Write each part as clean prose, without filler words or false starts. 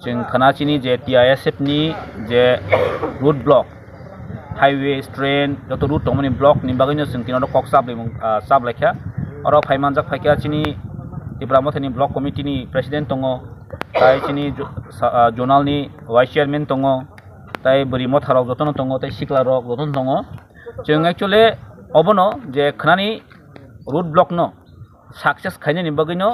जों खोनाचिनि जे TISF नि जे root block highway train जत root दंमोन ब्लक नि बागैनो जों तिनाव कक साबलायखा आरो फाइमानजाक फाइखा चिनि त्रिपुरा मथनि ब्लक कमिटि नि प्रेसिडेंट दङ ताइ चिनि जोनाल नि वाइस चेयरमैन दङ ताइ बोरिमो थाराव जतन दङ ताइ सिक्ला रक जतन दङ जों एक्चुअली अबनो जे खोनानि रुट ब्लक न सक्सेस खायनायनि बागैनो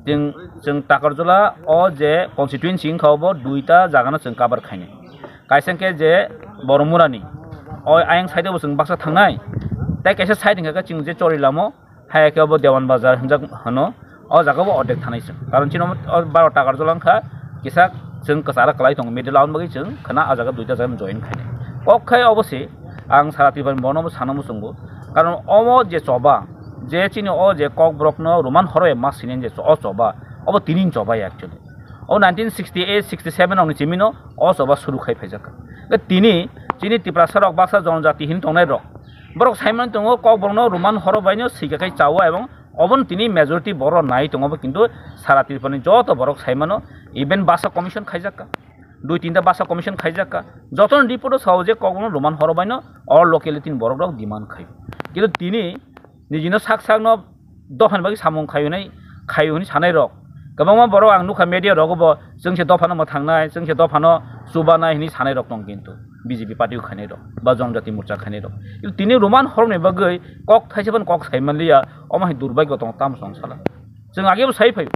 जों ताकरजला अ जे कन्स्टिट्युएन्सि खावबो दुइटा जागानो जों कभार खायनो कायसेंके जे बरमुरानि अ आयं साइडआव जों बाक्सा थांनाय ताइ कैसे साइड हिंगा जों जे चरिलामो हायाकेबो देवान बाजार हिंजा हनो अ जागाबो अडेक थानाय जों कारण चिनो 12 ताकरजलांखा किसा जों कसारा कलाय दं मिडल आउन बागै जों खोना आजागा दुइटा जागानो जइन खायनो अखाय अबसे आं सारा तिबान बनमो सानमो संगो कारण अमो जे चबा जे चिनि अ जे कक ब्रकनो रोमान हरय मास सिनेन जे अ चबा अब तिनिन चबा एक्चुअली अ 1968 67 आव चिमिनो अ चबा शुरू खाय फैजाका ग तिनि चिनि त्रिपुरा सरक बाक्सा जनजाति हिन तंनाय रक बरक साइमन दङ कक ब्रकनो रोमान हर बायनो सिगाखाय चावा एवं अबन तिनि मेजॉरिटी बर नाय दङबो किन्तु सारा त्रिपुरानि जत बरक साइमानो इभेन बासा कमिशन खायजाका दुई तीनटा बासा कमिशन खायजाका जतन रिपोर्ट साव जे कक ब्रकनो रोमान हर बायनो अ लोकेलिटी बरक रक डिमांड खाय किन्तु तिनि निजिनो साक दफान बागै सामं खायुनि सानाय रक गोबां बर' आं नुखा मेडिया रगबो जोंसे दफानो मो थांनाय जोंसे दफानो सुबानाय हिनि सानाय रक दं किन्तु बीजेपी पार्टी खायनाय रक बा जनजाति मोर्चा खायनाय रक किन्तु तिनि रोमान हरनि बागै कक थाइसेबन कक साइमानलिया अमाय दुर्भाग्य दं ताम संसाला जों आगेबो साइ फै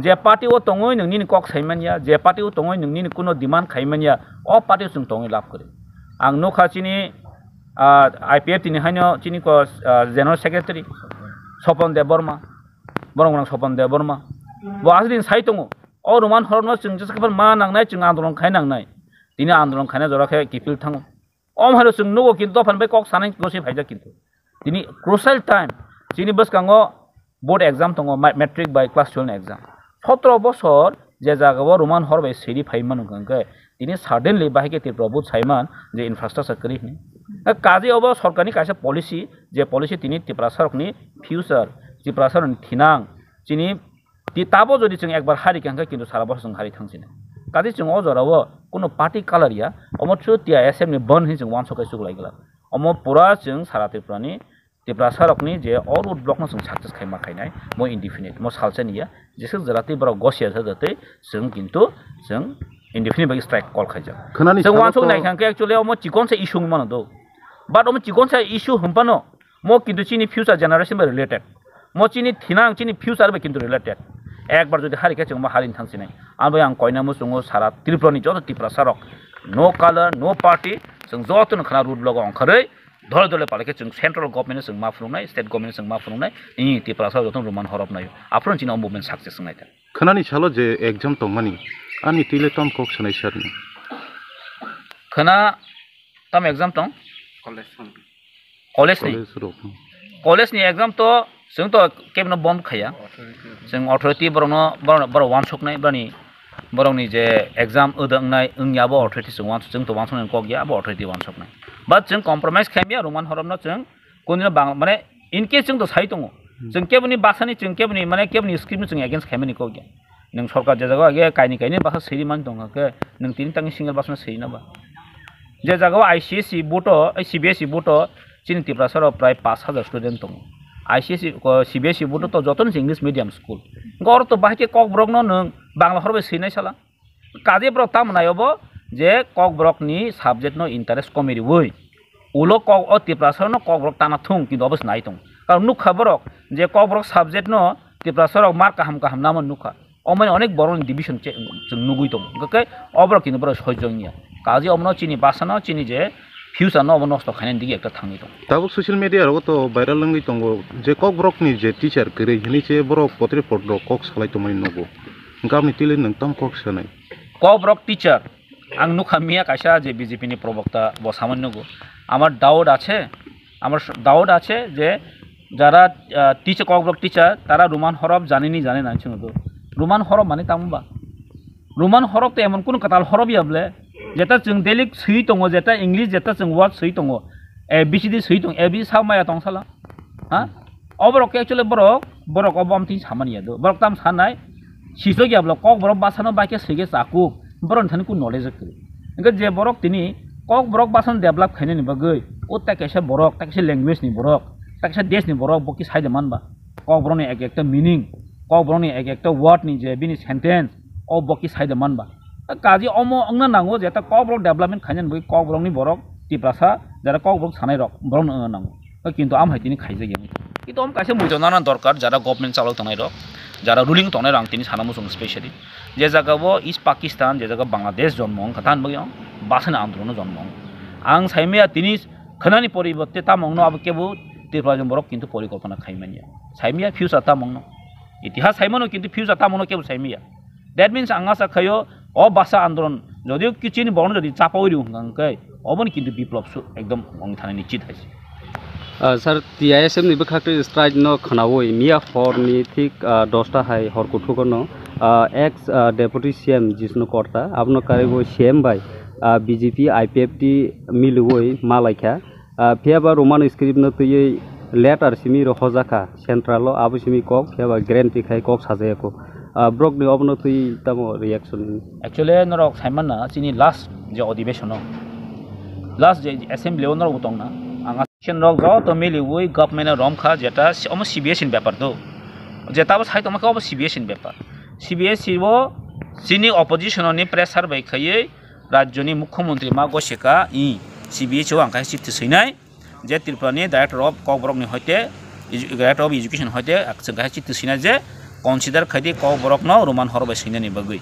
जे पार्टी ओ तंगै नोंनि कक साइमानिया जे पार्टी ओ तंगै नोंनि कुनो डिमांड खायमानिया अ पार्टी जों तंगै लाभ करे आं नुखा चिनि IPF तिनि हायनो चिनि को जनरल सेक्रेटारि सपन देव बर्मा बरंगरां सपन देव बर्मा वास दिन साइ दङ अ रोमान हरनो जों जसखबर मा नांनाय जों आन्दोलन खायनांनाय दिनै आन्दोलन खायना जराखे किपिल थाङो अम हारो जों नुगो किन्तु दफान बे कक सानाय गसे फायजा किन्तु दिनै क्रुशियल टाइम चिनि बसकाङो बोर्ड एग्जाम दङ मेट्रिक बाय क्लास 12 एग्जाम 17 बছर जे जागाव रोमान हर बाय सेरि फाइमान गंगे दिनै सडनली बाहायके त्रिपुरा साइमान जे इनफ्रास्ट्राक्चार करि काजे अब सरकारनि कासे पलिसि जे पलिसि तिनि त्रिपुरा सरकनि फ्यूचर त्रिपुरा सरकनि थिनां चिनि ताबो जदि जों एकबार हारि कांखा किन्तु सारा बस जों हारि थांसिनो काजे जों अजराव कुनो पार्टी कालारिया अम थ्रु TISF नि बन हि जों वान सकाय सुगलायगला अम पुरा जों सारा त्रिपुरा सरकनि जे अल रुट ब्लक न जों सक्सेस खायमा खायनाय मो इनडिफिनिट मो सालसेनिया जेसे जराते बर गसिया जते जों किन्तु जों इनडिफिनिट बाय स्ट्राइक कल खायजा जों वान सक नायखांके एक्चुअली अम चिकनसे इशू मानो दो बाट अम चिकनसे इशू हमपानो मो किन्तु चिनि फ्यूचर जनरेशन बा रिलेटेड मो चिनि थिनां चिनि फ्यूचर बा किन्तु रिलेटेड एक बार जदि हारिके जों हारिनि थांसिनाय आं कयना मुसुङो सारा त्रिपुरानि जत त्रिपुरा सरक नो कलर नो पार्टी जों जतनो खाना रुट ब्लक अंखारै धल धले पालके जों सेंट्रल गवर्नमेंट जों मा फुंनाय स्टेट गवर्नमेंट जों मा फुंनाय इ त्रिपुरा सरक जतन रोमान हरबनाय आफ्रन चिना मुभमेंट सक्सेस नायता खोनानि सालो जे एग्जाम तंमानि आनि तिले तम कक सनाय सरनि खोना तम एग्जाम तं कॉलेज नि एग्जाम तो जों तो केबनो बन्द खाया जों अथॉरिटी बर वान सकनाय बरनि जे एग्जाम ओदंनाय ओंयाबो अथॉरिटी जों तो वान सकनाय कक गया बो अथॉरिटी वान सकनाय बाट जों कम्प्रोमाइज खायमिया रोमान हरमनो जों कोनिनो माने इन केस जों तो साइ दङ जों केबनि बासानि जों केबनि माने केबनि स्क्रिप्ट जों एगेन्स्ट खायमानि कक गया नों सरकार जे जागा आगे कायनि बासा सैरि मान दङ के नों तिनि तांनि सिंगल बासना सैनाबा जे जागा ICSE बोटो CBSE बोटो चिनि त्रिपुरा सरक प्राय 5000 स्टूडेंट दङ ICSE CBSE बोटो तो जतन इंग्लिश मीडियम स्कूल गर तो बाहायके कक ब्रकनो नों बांला हरबे सैनाय साला काजे ब्रक तामनायबो जे कक ब्रकनि सब्जेक्ट नो इंटरेस्ट कमिरि वै उलो कक अ त्रिपुरा सरनो कक ब्रक ताना थुं किन्तु अबस नाय दं कारण नुखा ब्रक जे कक ब्रक सब्जेक्ट नो त्रिपुरा सरक मार्क काहाम नामन नुखा अमाय अनेक बरनि डिविजन जों नुगुइ दं गके अब्रक किन्तु बर सयजंनिया काजे अमनो चिनि बासानो चिनि जे फ्यूचर नो नष्ट खायनाय दिगे एकटा थांनि दं दाबो सोशल मीडिया रो तो भाइरल लंगै दंगो जे कक ब्रक नि जे टीचर करे हिनि से ब्रक पत्रि पड्र कक सालाय तो माने नगो गामनि तिले नों तम कक सनाय कक ब्रक टीचर आं नुखा मिया कायसा जे बीजेपी नि प्रवक्ता बसामन नगो আমার ডাউট আছে যে যারা টিচার কক ব্রক টিচার তারা রোমান হরফ জানে না চিনো রোমান হরফ মানে তামবা রোমান হরফ তো এমন কোন কাতাল হরফ ইয়াবলে যেটা जों डेली सही दङ जेटा इंग्लिश जेटा जों वर्ड सही दङ ABCD सही दङ ABCD सामाया दं साला हा अबरक एक्चुअली बरक अबमति सामानिया दो बरक ताम सानाय सिसो गयाब्ला कक बरक बासानो बाके सैगे साकु borok thani ku knowledge kri engka je borok tini kok borok basan develop khaine ni bagai o ta kaisa borok ta kaisa language ni borok ta kaisa desh ni borok boki saide manba kok borok ni ek ekta meaning kok borok ni ek ekta word ni je bini sentence o boki saide manba kaji omo angna nango je ta kok borok development khaine ni kok borok ni borok tiprasa jara kok borok sanai rok borok nango কিন্তু আম হাইতিনি খাইজে game কিন্তু আম কাছে মুইতো নানা দরকার যারা government চালাও Tonai rock যারা ruling Tonai রং তিনি সানা মুসুং specially যে জায়গাবো ইস্ট পাকিস্তান যে জায়গা বাংলাদেশ জন্মং কাতান বগিং বাসনা আন্দোলন জন্মং আং সাইমিয়া তিনি খানানি পরিবর্তে তা মংনো আব কেবু ত্রিপুরা বরক কিন্তু পরিকল্পনা খাইমানিয়া সাইমিয়া ফিউচার তা মংনো ইতিহাস সাইমানো কিন্তু ফিউচার তা মংনো কেবু সাইমিয়া দ্যাট মিন্স আঙ্গা সাখায়ো অ ভাষা আন্দোলন যদিও কিচিনি বর্ণ যদি চাপাউরি হুঙ্গাঙ্কাই অবন কিন্তু বিপ্লব একদম অং থানা নিশ্চিত হয়েছে sir TISM ni bakakte strike no khanawoi mia hor ni thik 10ta hai hor kuthuk no ex deputy CM Jisnu Korta abno karibo CM bai BJP IPFT milwoi malaikha phiaba roman script no tui letter simi ro hojaka central lo abu simi kok phiaba guarantee khai kok sajayako brok ni obno tui tamo reaction actually norok saiman na chini last je ଅଧିବେশন last je assembly onor utong na anga section rok jo to mili woi government rom kha jeta omo CBS in ব্যাপার do jeta bo sai tomake obo CBS in ব্যাপার CBS bo chini opposition ni pressure bai khayei rajyoni mukhyamantri ma gosheka I CBS o angkai chitti sinai je Tripura ni director of Kokborok ni hoite director of education hoite akchai chitti sinai je consider khadi Kokborok no roman horbai sinai ni bagui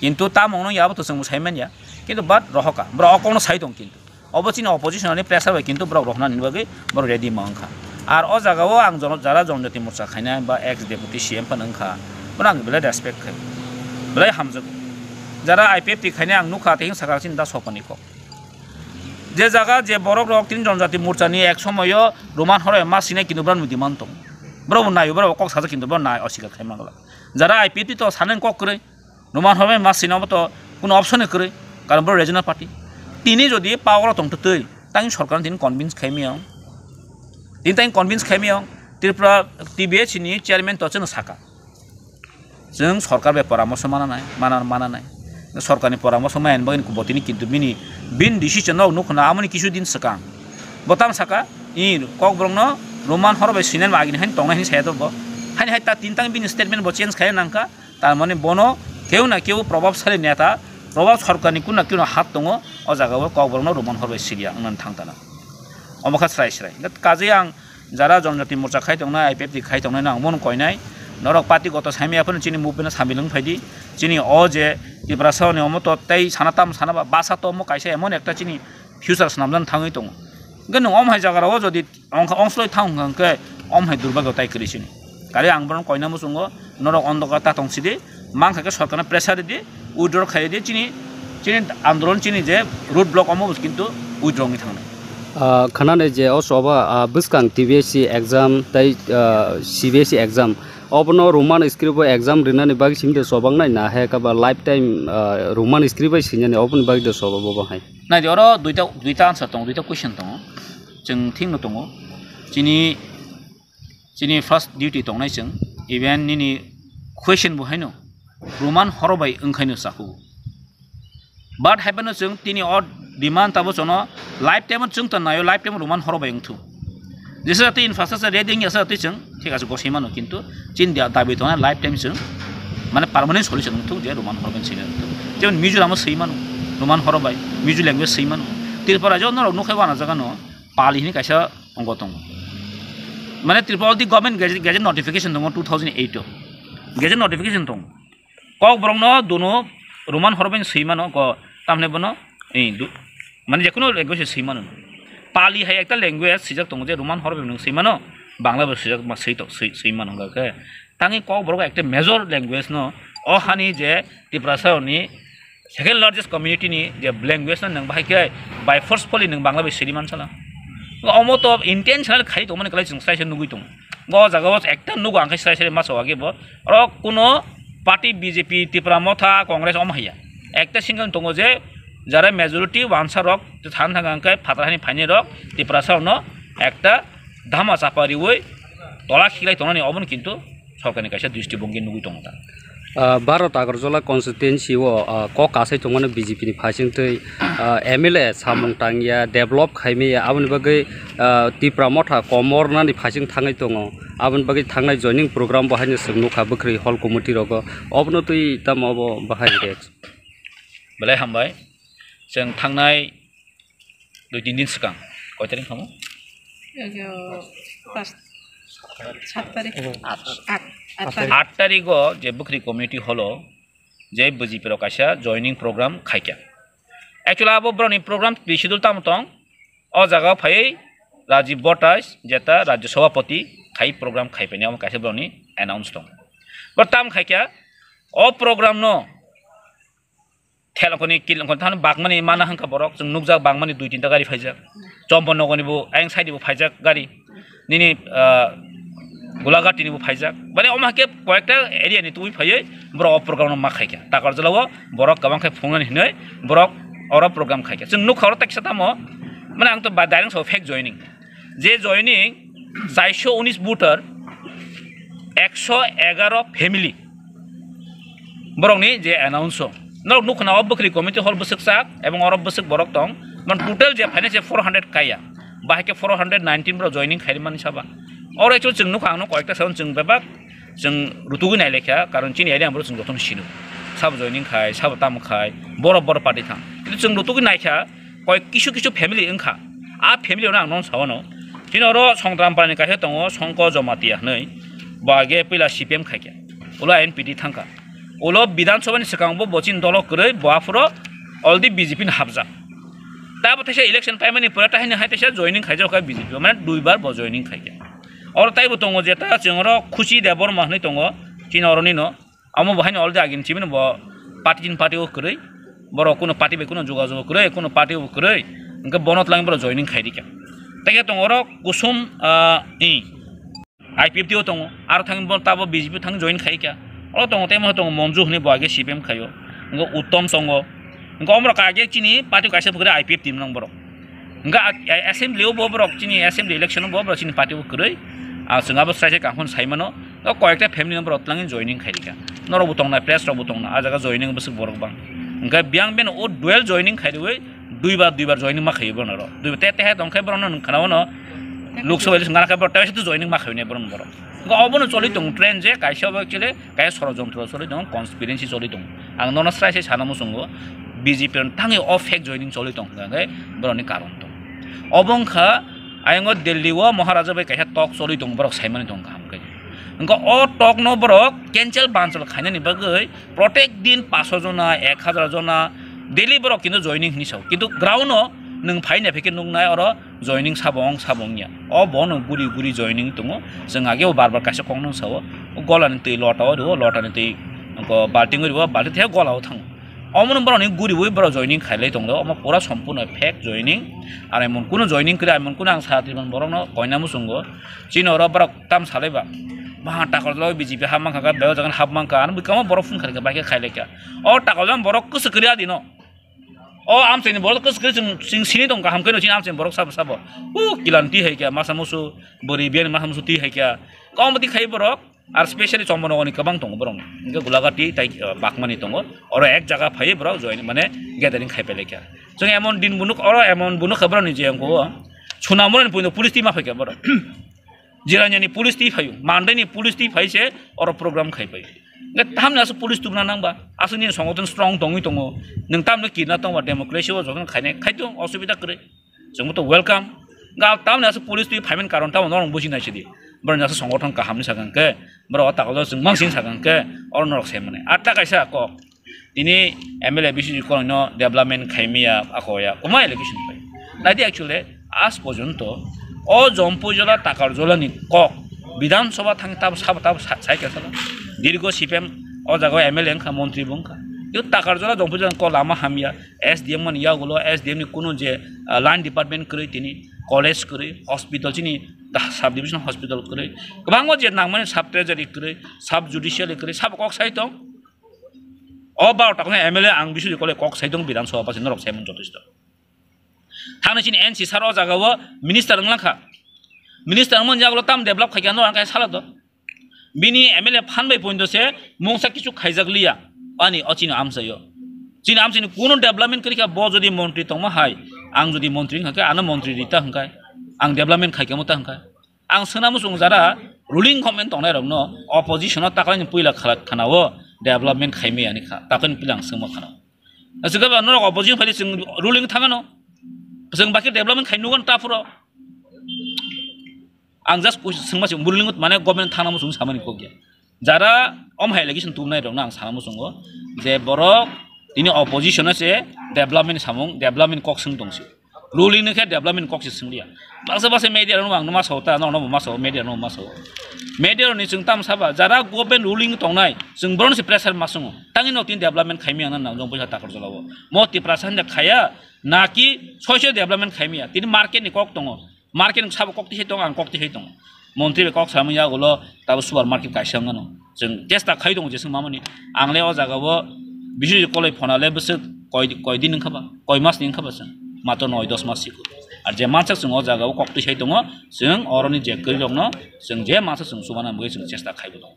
কিন্তু তা মনো ইয়াবো তো जों সাইমানিয়া কিন্তু but রহকা bra অকনো সাই দং কিন্তু অবচিনি opposition नि pressure হয় কিন্তু ব্রা রহনা নিবাগৈ ব্রা রেডি মাংখা আর অ জায়গাও আং যারা জনজাতি মোর্চা খাইনা বা এক্স ডেপুটি সিএম পানংখা ব্রা আং বেলা রেসপেক্ট খাই বেলা হামজক যারা আইপিএফটি খাইনা আং নুখা তেহিং সাকাচিন দা সপনিক যে জায়গা যে বরক রক তিন জনজাতি মোর্চানি এক সময় রোমান হরে মা সিনাই কিন্তু ব্রা নুদিমান দং ব্রা নাই ব্রা কক সাজা কিন্তু ব্রা নাই অস্বীকার খাইমাগলা যারা আইপিএফটি তো সানেন কক করে রোমান হবে মাস সিনাবো তো কোনো অপশনে করে কারণ বড় রিজনাল পার্টি তিনি যদি পাওয়ার তংটো তৈ তাই সরকার তিনি কনভিন্স খাইমিয়াও তিনি তাই কনভিন্স খাইমিয়াও ত্রিপুরা TBH नि চেয়ারম্যান তো जों সাকা जों সরকার বে পরামর্শ মানা নাই সরকারনি পরামর্শ মাইন বগিন কুবতিনি কিন্তু বিন ডিসিশন ন নুখনা আমনি কিছু দিন সাকা বতাম সাকা ই Kokborok no রোমান হরবে সিনেন আগিন হাইন টংনা হিন সাইতো ব হাইন হাই তা তিন তাং বিন স্টেটমেন্ট ব চেঞ্জ খাই নাংকা তার মানে বনো কেউ না কেউ প্রভাবশালী নেতা প্রভাব সরকারনি কোনো না কোনো হাত দङ অ জায়গাও Kokborok no রোমান হরবে সিরিয়া আং থাংতানা অমখা স্রাই কাজে আং যারা জনজাতি মোর্চা খাই দङ আইপিএফটি খাই দङ না মন কয়নাই নরক পার্টিগত সাইমিয়াফोरनि চিনি মুভমেन्ट সামিলং ফাইদি চিনি অ যে ইব্রাসাওনি অমত তাই সানাতাম সানাবা বাসা তো ম কাইসা এমন একটা চিনি ফিউচার সামলান থাঙै দङ গন অমহাই জায়গাও যদি অংশলই থাংকে অমহাই দুর্ভাগ্য তাই করিছিনি কারে আং বরং কয়না মুসুङ নরক অন্ধকার তা তংসিদি মাংখাকে সরকার প্রেসার দিয়ে উইথড্র খাই দিয়ে চিনি আন্দোলন চিনি যে রুট ব্লক অমো কিন্তু উইথড্রংনি থাংनाय খানানে যে অসবা বুসকাং TBSC एग्जाम তাই CBSC एग्जाम অবনো রোমান স্ক্রিপ্ট एग्जाम রিনানি বাগি সিমতে সবাংনাই না হে কাবা লাইফ টাইম রোমান স্ক্রিপ্ট সিনানি অবনি বাগি দ সবা ববাহাই না জর দুইটা আনসার দङ দুইটা কোশ্চেন दङ जों थिंनो दङ चिनि फार्स्ट डिउटी दंनाय जों इभेन निनि क्वेश्चन बहायनो रोमान हरबाय ओंखायनो साखौ बाट हायबानो जों तिनि अ डिमान्ड ताबो जनो लाइफ टाइम जों त नायो लाइफ टाइम रोमान हरबाय ओंथु जेसाते इनफ्रास्ट्राक्चार रेडिंग यासाते जों ठीक আছে गसेमानो किन्तु चिन दाबि दङ लाइफ टाइम जों माने पार्मानेन्ट सल्युशन ओंथु जे रोमान हरबाय सिनो जेन मिजुराम सैमानो रोमान हरबाय मिजु ल्यांगुवेज सैमानो त्रिपुरा जो नरक नुखायबाना जागानो पालिनि कायसा अंग दङ माने त्रिपुरा दि गभर्नमेन्ट गेजेट नोटिफिकेशन दङ 2008 गेजेट नोटिफिकेशन दङ Kokborok no dono roman horben seimano ko tamne bono মানে যে কোনো ল্যাঙ্গুয়েজ সেইমানো পালি হাই একটা ল্যাঙ্গুয়েজ সিজাক দङ যে রোমান হরবে নং সেইমানো বাংলা সিজাক মা সেইমানো গাকে তাঙি Kokborok একটা মেজর ল্যাঙ্গুয়েজ ন অ হানি যে ত্রিপুরাসাওনি সেকেন্ড লার্জেস্ট কমিউনিটি नि যে ল্যাঙ্গুয়েজ নং বাহাইকে বাই ফোর্সফুলি নং বাংলা বেসিরি মানসালা অমত ইন্টেনশনাল খাই তো মানে কলাই जों স্লাইসে নুগুই দङ গ জাগাও একটা নুগু আংখাই স্লাইসে মাসো আগে ব আর কোনো পার্টি বিজেপি ত্রিপুরা মথা কংগ্রেস অমহাইয়া একটা সিঙ্গল দङ যে যারা মেজরিটি ওয়ানসা রক থান থাকাঙ্কাই ফাতাহানি ফাইনে রক ত্রিপুরাসাওনো একটা ধামা চাপারি ওই তলা খিলাই তনানি অবন কিন্তু সরকারनि কাছে দৃষ্টিভঙ্গি নুগুই দङ তা भारत आगरजला कन्स्टिट्युएन्सि क कासै तंगनो बीजेपी नि फासिंथै एमएलए सामं टांगिया डेभलप खाइमेया आबनि बागै तिप्रा मथा कमरनानि फासिं थाङै दङ आबनि बागै थांनाय जयनिं प्रग्राम बाहायनो सोंनुखा बख्रि हल कमिटि रग अबनो तै तामाव बाहाय रेक्स बेलाय हामबाय जों थांनाय 2-3 दिन सिगां कय तारिख खामो 8 तारिख जे बख्रि कमिटि हलो जे बीजेपी काशा जॉइनिंग प्रोग्राम खाइका एक्चुअली अब ब्रनी प्रोग्राम बिशिदुल तामतंग अ जगह फाइ राजीव बटास जेता राज्य सभापति खाइ प्रोग्राम खाइपेनि हम काशा ब्रनी अनाउंस दं बर्ताम खाइका अ प्रोग्राम नो थेलखनि किलखन थान बागमानि माना हंका बरक जों नुकजा बागमानि 2-3 ता गारि फाइजा चम्पन नगनिबो आयं साइदिबो फाइजा गारि निनि गुलाघाटीनिबो फाइजाक माने अमाके कयेकटा एरियानि तुइ फायै बरक प्रोग्राम मा खाइका ताकारजलाव बरक गबांखाय फुंनानि हिनै बरक अरा प्रोग्राम खाइका जों नुखावर ताकसा तामो माने आं तो डाइरेक्ट सो फेक जॉइनिंग जे जॉइनिंग 419 बुटर 111 फैमिली बरकनि जे अनाउंस न नुखनाव बख्रि कमिटि हल बसकसा एवं अरब बसक बरक दं मन टोटल जे फाइनेंस 400 काया बाहाके 419 बरक जॉइनिंग खाइमानि साबा और एक्चुअल जों नुखांनो कयेकटा साउन जों बेबा जों रुतुगि नाय लेखा कारण चिनि एरिया हमरो जों जतन सिनो सब जॉइनिंग खाय सब ताम खाय बर पार्टी थां किन्तु जों रुतुगि नायखा कय किसु फैमिली ओंखा आ फैमिली आं नन सावनो तिनरो संग्राम पानि काहे दङ संक जमातिया नै बागे पहिला सीपीएम खायके उला एनपीडी थांका उलो विधानसभानि सिगांबो बचिन दल करै बाफुरो अलदि बीजेपी नि हाबजा ताबो तसे इलेक्शन पाइमानि पराता हैन हायतेसा जॉइनिंग खायजोखा बीजेपी माने 2 बार ब जॉइनिंग खायके और ताइबो दङ जेता जोंरो खुशी देबर माहनै दङ तिनरनि न आमो बहायनो अलदि आगिन चिबिन ब पार्टी ओ करै बर कोनो पार्टी बे कोनो जोगाजोग करै कोनो पार्टी ओ करै इनका बनत लांग बर जॉइनिंग खायदिका ताके दङरो कुसुम इ आईपीएफ दिओ दङ आरो थां ताबो बीजेपी थां जॉइन खायका और दङ तेम दङ मंजु हनै बागे सीपीएम खायो इनका उत्तम संग इनका अमर कागे चिनि पार्टी कासे बगरे आईपीएफ टिम नंग बर इनका असेंबली ओ बरक चिनि असेंबली इलेक्शन ओ बर चिनि पार्टी ओ करै आ जोंहाबो साइसे काखन साइमानो कयेकटा फेमिली नम्बर अतलांगि जॉइनिंग खायदिका नरबो दंना प्रेस रबो दंना आ जागा जॉइनिंग बस बरक बां इनका बियां बेन ओ डुएल जॉइनिंग खायदिवै 2 बार जॉइनिंग मा खायो बनर 2 ते ते दंखाय बरन खानावनो लोकसभा इलेक्शन गाना खाय बरताय तो जॉइनिंग मा खायने बरन बर इनका अबनो चलि दं ट्रेन जे कायसा एक्चुअली काय सरजन्त्र चलि दं कन्स्पिरेन्सी चलि दं आं नन साइसे सानामो संगो बीजेपी थांगे अ फेक जॉइनिंग चलि दं गाय बरनि कारण दं अबंखा आयंगो दिल्ली वो महाराजा बाय काहे टक चलि दं बरक साइमानि दं काम काय इनका अ टक न बरक कैंसेल बानसल खायनानि बागै प्रत्येक दिन 500 जना 1000 जना डेली बरक किन्तु जॉइनिंग हिसाव किन्तु ग्राउन्ड नों फाइने फेके नुंनाय और जॉइनिंग साबंनिया अ बन गुरी जॉइनिंग दङ जों आगे बार कासे खंनो साव गलानि दै लटाव दो लटानि दै बाल्टिं रिबो बाल्टिं थे गलाव थां अमन बरनि गुरी वै बर जॉइनिंग खायलै दङ अमा पूरा सम्पूर्ण फेक जॉइनिंग आरो मन कुनो जॉइनिंग करे मन कुनो आं साथिमन बरनो कयनामु संगो चिनर बरक ताम सालायबा बाहा टाकल बीजेपी हाबमांखा बेव जागोन हाबमांखा आरो बिकामा बरक फुंखारखा बाके खायलेका अ टाकल बरक कसो करिया दिनो अ आमसेनि बरक कसो करि जों सिनि दं गाहाम कइनो चिन आमसेनि बरक साबो किलान्ति हैका मासामुसु बोरि बेन मासामुसु ति हैका कमति खाय बरक आर स्पेशली चम्बनगनि गोबां दङ बरं इनका गुलाघाटी ताइ बाकमानि दङ और एक जगह फाय बरक जॉइन माने गैदरिंग खायपेलेका जों एमन दिन बुनुक और एमन बुनु खबर नि जे अंको सुनामन पुनो पुलिस टिमा फैका बरक जिरानियानि पुलिस टी फायो मानदैनि पुलिस टी फायसे और प्रोग्राम खायफाय तामनासो पुलिस तुगना नांबा आसुनि संगठन स्ट्रंग दङै दङ नों तामनो किना दंबा डेमोक्रेसी ओ जगन खायने खायदो असुबिदा करे जोंबो वेलकाम गा तामनासो पुलिस टी फायमेन कारण ताम नरं बुजिनायसोदि बरनासो संगठन काहामनि सागांके बर ताकल जों मांसिन सागांके और नरक सेमने आटा कायसा क दिनै एमएलए बिसि कोनो डेभलपमेन्ट खायमिया आखया कमा इलेक्शन फाय नाइदि एक्चुअली आज पर्यन्त अ जम्पुजला ताकारजलानि क विधानसभा थां ताब साइके साला दीर्घ सीपीएम अ जागा एमएलए खा मंत्री बुंखा यो ताकारजला जम्पुजला क लामा हामिया एसडीएम मन यागुलो एसडीएम नि कुनो जे लाइन डिपार्टमेंट करै तिनि कलेज करै हस्पिटल चिनि सब डिविजन हस्पिटल करै गोबां जे नांमाने सब ट्रेजारि करै सब जुडिशियल करै सब कक साइट अ बार टाकने एमएलए आं बिसु कले कक साइट विधानसभा पासे नरक सेमन जथेष्ट थांनो चिनि एनसी सार अ जागाव मिनिस्टार लांखा मिनिस्टार मन जागलो ताम डेभलप खायखानो आं काय साला the bini MLA phanbai point se mongsa kichu khaijakliya ani ochino amsayo chini amsini kono development kari ka bo jodi montri tongma hai ang jodi montri hangka ana montri rita hangkai ang development khaikamo ta hangkai ang senamu sung jara ruling comment tongnai rok no opposition ta kalani puila khanao development khaime ani kha takon pilang sengmo khanao asika ba no opposition phali sing ruling thangano sing baki development khainugon ta puro ang just sengma sing ruling mane government thangamo sung samani kogya jara om hai lagi sing tumnai rok na ang sangamo sungo je borok ini opposition ase development samung development kok sing dongsi ruling ne kha development kok sing dia basa media no ang no maso ta no maso media no maso media ni sing tam saba jara government ruling tongnai sing bron se pressure masung tangi no tin development khaimi ang na jong paisa takor jolawo mo ti prasan da khaya na ki social development khaimi tin market ni kok tongo market ni sab kok ti tong ang kok ti tong montri be kok samu ya golo tab supermarket kaisang no sing testa khai dong je sing mamani angle o jaga bo bisu kolai phonale bus koi din khaba koi mas ning khaba sang mato 9-10 mas siku ar je mansa sing o jaga kok ti dong sing oroni je kri dong no sing je mansa sing subana mge sing chesta khai dong